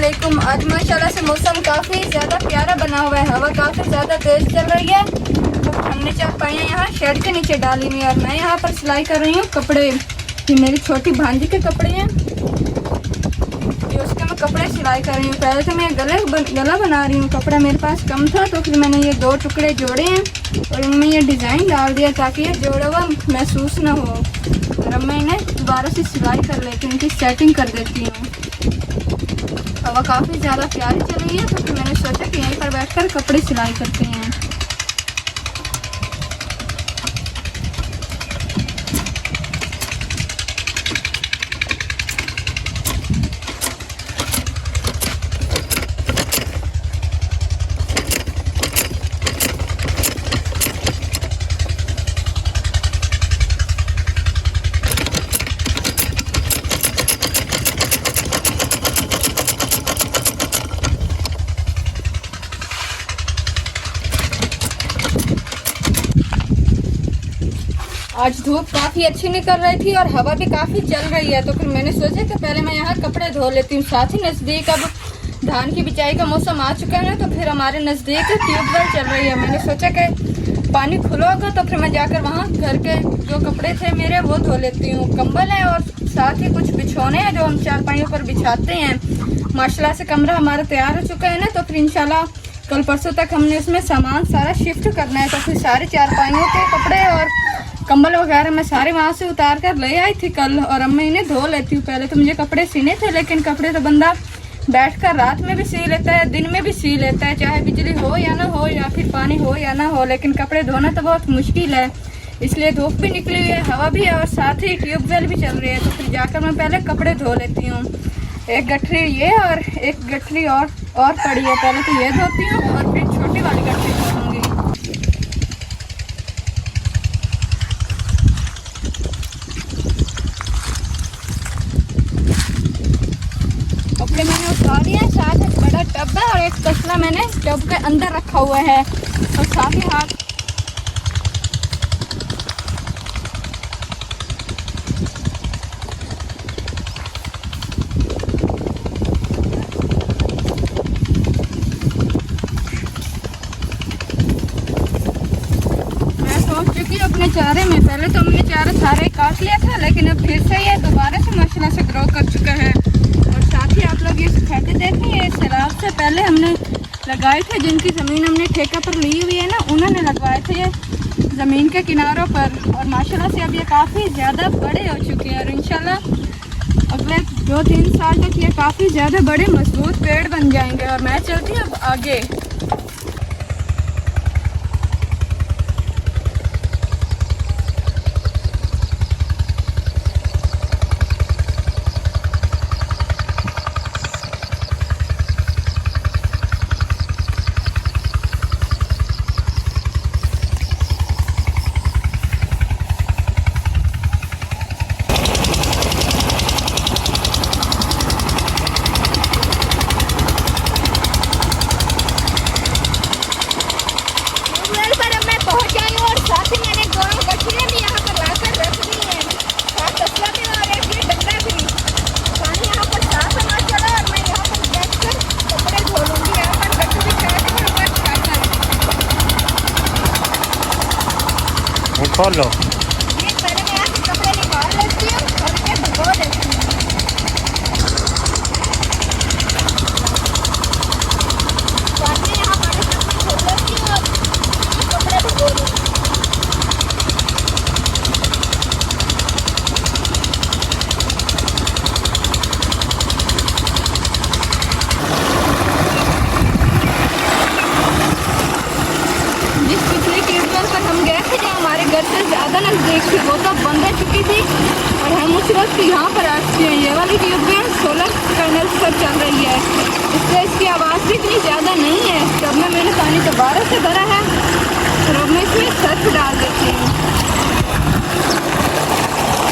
अस्सलामुअलैकुम। आज माशाल्लाह से मौसम काफ़ी ज़्यादा प्यारा बना हुआ है, हवा काफ़ी ज़्यादा तेज़ चल रही है। तो हमने चारपाइयाँ यहाँ शेड के नीचे डाली हुई है और मैं यहाँ पर सिलाई कर रही हूँ कपड़े। ये मेरी छोटी भांजी के कपड़े हैं, ये उसके मैं कपड़े सिलाई कर रही हूँ। पहले तो मैं गला बना रही हूँ, कपड़ा मेरे पास कम था तो फिर मैंने ये 2 टुकड़े जोड़े हैं और इनमें ये डिज़ाइन डाल दिया ताकि ये जोड़ा हुआ महसूस ना हो। और अब मैं इन्हें दोबारा से सिलाई कर लेती हूँ, इनकी सेटिंग कर देती हूँ। हवा काफ़ी ज़्यादा प्यारी चल रही है तो फिर मैंने सोचा कि यहीं पर बैठकर कपड़े सिलाई करते हैं। आज धूप काफ़ी अच्छी निकल रही थी और हवा भी काफ़ी चल रही है तो फिर मैंने सोचा कि पहले मैं यहाँ कपड़े धो लेती हूँ। साथ ही नज़दीक अब धान की बिचाई का मौसम आ चुका है ना, तो फिर हमारे नज़दीक ट्यूबवेल चल रही है। मैंने सोचा कि पानी खुला होगा तो फिर मैं जाकर वहाँ घर के जो कपड़े थे मेरे वो धो लेती हूँ। कंबल है और साथ ही कुछ बिछौने हैं जो हम चारपाइयों पर बिछाते हैं। माशाल्लाह से कमरा हमारा तैयार हो चुका है ना, तो फिर इंशाल्लाह कल परसों तक हमने उसमें सामान सारा शिफ्ट करना है। तो फिर सारे चारपाइयों के कपड़े और कंबल वगैरह मैं सारे वहाँ से उतार कर ले आई थी कल, और अब मैं इन्हें धो लेती हूँ। पहले तो मुझे कपड़े सीने थे, लेकिन कपड़े तो बंदा बैठकर रात में भी सी लेता है, दिन में भी सी लेता है, चाहे बिजली हो या ना हो या फिर पानी हो या ना हो। लेकिन कपड़े धोना तो बहुत मुश्किल है, इसलिए धूप भी निकली हुई है, हवा भी है और साथ ही ट्यूबवेल भी चल रही है। तो फिर जाकर मैं पहले कपड़े धो लेती हूँ। एक गठरी ये और एक गठरी और पड़ी है, पहले तो ये धोती हूँ और फिर छोटी वाली गठरी धोऊँगी। कपड़े मैंने उठा दिए हैं, साथ एक बड़ा टब है और एक तसला मैंने टब के अंदर रखा हुआ है और साथ ही हाथ मैं सोच चुकी हूँ अपने चारे में। पहले तो हमने चारा सारे काट लिया था, लेकिन अब फिर से ये दोबारा से माशाल्लाह से ग्रो कर चुका है। साथ ही आप लोग ये सफेदे देखें, ये सैलाब से पहले हमने लगाए थे, जिनकी ज़मीन हमने ठेका पर ली हुई है ना, उन्होंने लगवाए थे ये ज़मीन के किनारों पर। और माशाल्लाह से अब ये काफ़ी ज़्यादा बड़े हो चुके हैं और इंशाल्लाह अगले 2-3 साल तक ये काफ़ी ज़्यादा बड़े मजबूत पेड़ बन जाएंगे। और मैं चलती हूँ अब आगे। खोल लो। पहले मैं यहाँ से कपड़े निकाल लेती हूँ और इन्हें भिगो देती हूँ। बाद में यहाँ पानी से खोल लेती हूँ और कपड़े भिगो देती हूँ। जिस पिछले ट्यूबवेल पर हम गए थे, जो हमारे घर से ज़्यादा नज़दीक थी, वो तो बंद हो चुकी थी और हम उस वक्त यहाँ पर आ चुके हैं। ये वाली ट्यूबवेल सोलर पैनल्स पर चल रही है, इसलिए इसकी आवाज़ भी इतनी ज़्यादा नहीं है। तब में मैंने पानी दोबारा से भरा है और अब मैं इसमें सर्फ डाल देती हूँ।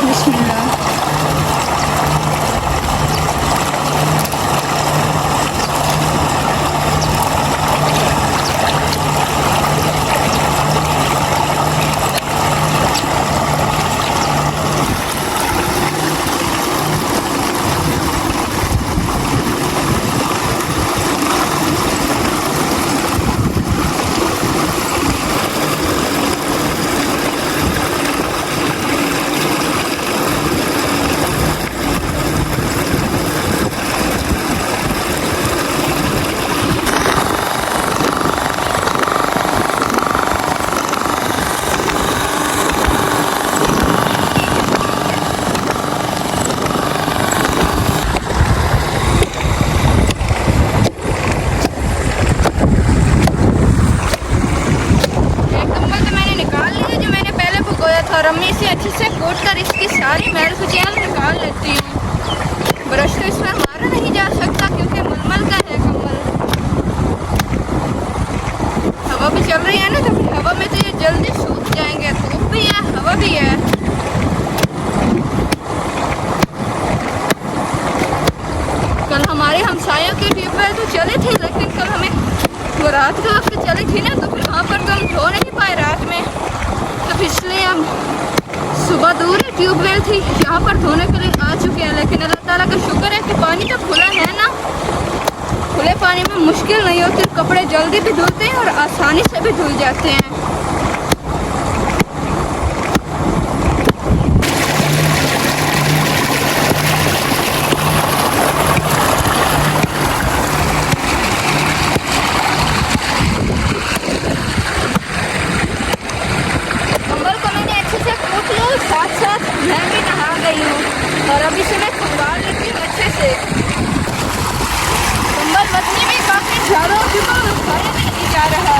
बिस्मिल्लाह। ट्यूबवेल तो चले थे, लेकिन कल हमें वो रात के वक्त चली थी ना, तो फिर वहाँ पर तो हम धो नहीं पाए रात में, तो इसलिए हम सुबह दूर ही ट्यूबवेल थी यहाँ पर धोने के लिए आ चुके हैं। लेकिन अल्लाह ताला का शुक्र है कि पानी तो खुला है ना, खुले पानी में मुश्किल नहीं होती, कपड़े जल्दी भी धुलते हैं और आसानी से भी धुल जाते हैं। कंबल को मैंने अच्छे से कूट लो, साथ साथ मैं भी नहा गई हूँ और अभी से मैं खंगाल लेती हूँ अच्छे से। कंबल बचने में काफी ज़्यादा हो चुका है, उठाया भी नहीं जा रहा।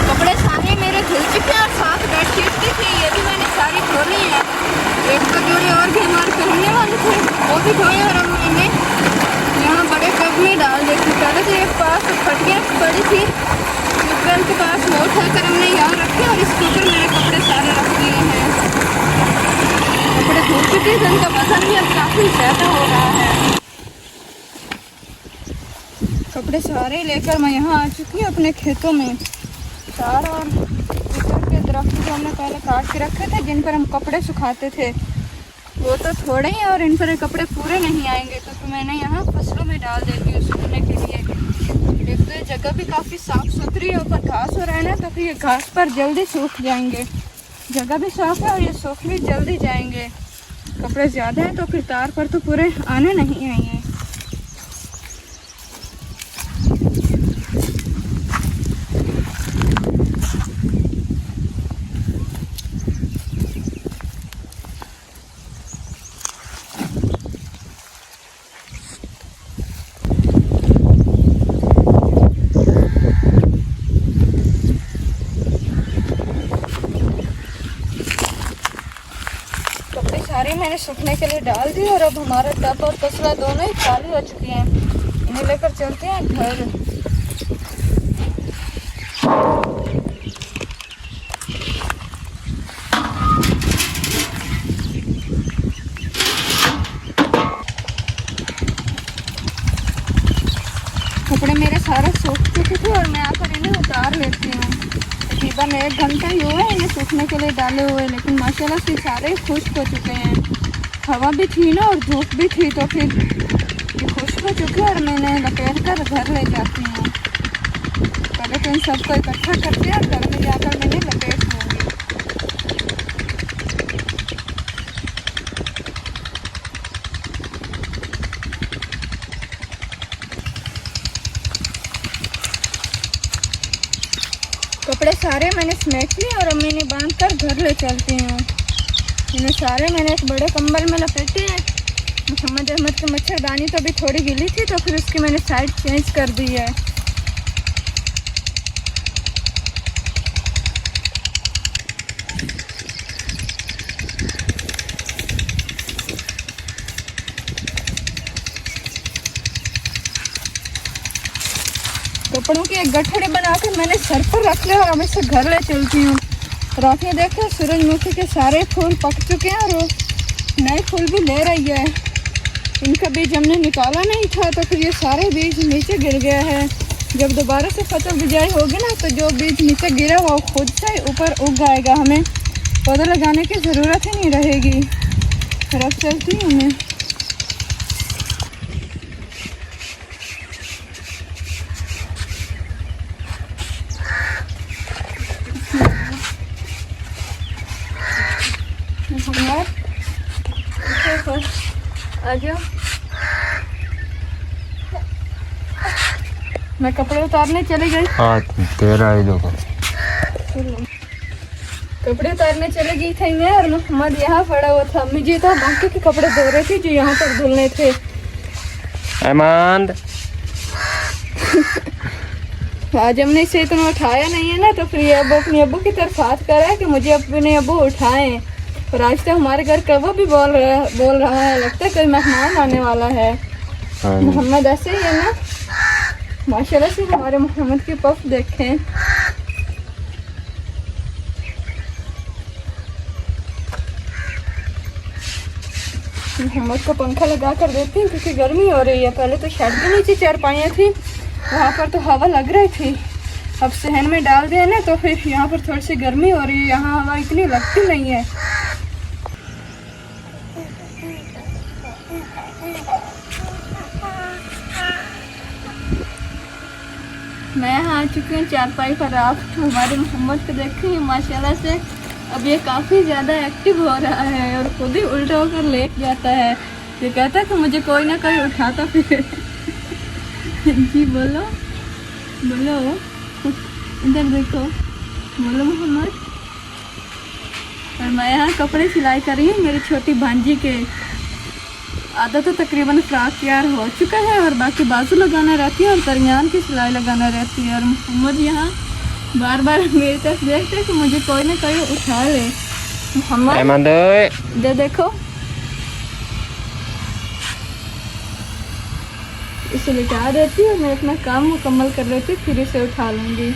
कपड़े सारे मेरे धुल चुके हैं और साथ बेडशीट की थी, ये भी मैंने सारी धो ली है। एक दो जोड़े और भी हमारे पहनने वाले थे, वो भी धोए और अब मैंने यहाँ बड़े टब में डाल दी थी। पहले तो एक पास फटिया पड़ी थी ट्यूबवेल के पास, वो उठाकर हमने यहाँ रखे और इसके ऊपर मैंने कपड़े सारे रख दिए हैं। कपड़े धो चुके हैं, उनका वजन भी अब काफ़ी ज़्यादा हो रहा है। कपड़े सारे लेकर मैं यहाँ आ चुकी हूँ अपने खेतों में। तार और ऊपर के दरख्त जो हमने पहले काट के रखे थे, जिन पर हम कपड़े सुखाते थे, वो तो थोड़े ही और इन पर कपड़े पूरे नहीं आएंगे, तो मैंने यहाँ फसलों में डाल देती हूँ सूखने के लिए। एक तो ये जगह भी काफ़ी साफ़ सुथरी है, ऊपर घास हो रहा है ना, तो फिर ये घास पर जल्दी सूख जाएंगे। जगह भी साफ़ है और ये सूख भी जल्दी जाएंगे। कपड़े ज़्यादा हैं तो फिर तार पर तो पूरे आने नहीं आएंगे। सारे मैंने सूखने के लिए डाल दी और अब हमारा टब और तसला दोनों ही खाली हो चुके हैं। इन्हें लेकर चलते हैं घर। कपड़े मेरे सारे सूख चुके थे और मैं आकर इन्हें उतार लेती हूँ। तकरीबन 1 घंटा ही हुआ है इन्हें सूखने के लिए डाले हुए, लेकिन माशाल्लाह से सारे खुश्क हो चुके हैं। हवा भी थी ना और धूप भी थी, तो फिर ये खुश्क हो चुके हैं और मैंने लपेट कर घर ले जाती हूँ। पहले तो इन सबको इकट्ठा करते हैं और घर में जाकर मैंने लपेट दूँगी। कपड़े सारे मैंने समेट लिए और अब मैंने बांध कर घर ले चलती हूँ। इन्हें सारे मैंने एक बड़े कंबल में लपेटे हैं। मोहम्मद अहमद की मच्छरदानी तो अभी थोड़ी गिली थी, तो फिर उसकी मैंने साइड चेंज कर दी है। कपड़ों के एक गठड़े बनाकर मैंने सर पर रख लिया और अब इसे घर ले चलती हूँ। रात में देखो सूरजमुखी के सारे फूल पक चुके हैं और वो नए फूल भी ले रही है। इनका बीज हमने निकाला नहीं था, तो फिर ये सारे बीज नीचे गिर गया है। जब दोबारा से फसल बिजाई होगी ना, तो जो बीज नीचे गिरा वो खुद से ऊपर उग आएगा, हमें पौधा लगाने की ज़रूरत ही नहीं रहेगी। फिर अब चलती हूँ मैं। आ जाओ, मैं कपड़े उतारने चली गई। तेरा ही देखो, कपड़े उतारने चले गई थी मैं और मोहम्मद यहाँ पड़ा हुआ था। मुझे तो बाकी के कपड़े धो रहे थे जो यहाँ पर धुलने थे। अहमद आज हमने इसे इतना उठाया नहीं है ना, तो फिर ये अब अपने अब्बू की तरफ हाथ कर रहा है कि मुझे अपने अब्बू उठाएं। और आज तो हमारे घर कौवा भी बोल रहा है, लगता है कोई मेहमान आने वाला है। मोहम्मद ऐसे ही है ना, माशाल्लाह से हमारे मोहम्मद की पफ देखें। मोहम्मद को पंखा लगा कर देती हूँ क्योंकि गर्मी हो रही है। पहले तो शेड के नीचे चारपाइयाँ थी, वहाँ पर तो हवा लग रही थी। अब सहन में डाल दिया ना तो फिर यहाँ पर थोड़ी सी गर्मी हो रही है, यहाँ हवा इतनी लगती नहीं है। मैं यहाँ आ चुकी हूँ चारपाई पर। आप हमारे मोहम्मद को देखें माशाल्लाह से अब ये काफ़ी ज़्यादा एक्टिव हो रहा है और खुद ही उल्टा होकर लेट जाता है। ये कहता है कि मुझे कोई ना कोई उठाता फिर। जी बोलो बोलो, इधर देखो, बोलो मोहम्मद। और मैं यहाँ कपड़े सिलाई कर रही हूँ मेरी छोटी भांजी के। आधा तो तकरीबन फ्रॉक तैयार हो चुका है और बाकी बाजू लगाना रहती है और दरमियान की सिलाई लगाना रहती है। और मोहम्मद यहाँ बार बार मेरी तरफ देखते हैं कि मुझे कोई ना कोई उठा ले। मोहम्मद दे देखो, इसे लिटा देती हूँ, मैं अपना काम मुकम्मल कर लेती हूँ, फिर इसे उठा लूँगी।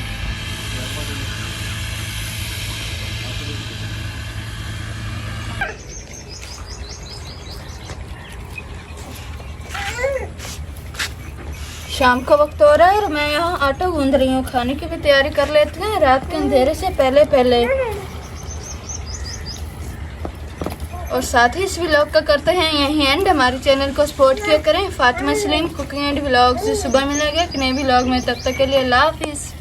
शाम का वक्त हो रहा है और मैं यहाँ आटा गूंद रही हूँ। खाने की भी तैयारी कर लेते हैं रात के अंधेरे से पहले पहले। और साथ ही इस व्लॉग का करते हैं यहीं एंड। हमारे चैनल को सपोर्ट किया करें। Fatima Salim cooking and vlogs. सुबह मिलेंगे एक नए व्लॉग में, तब तक के लिए अल्लाह हाफिज़।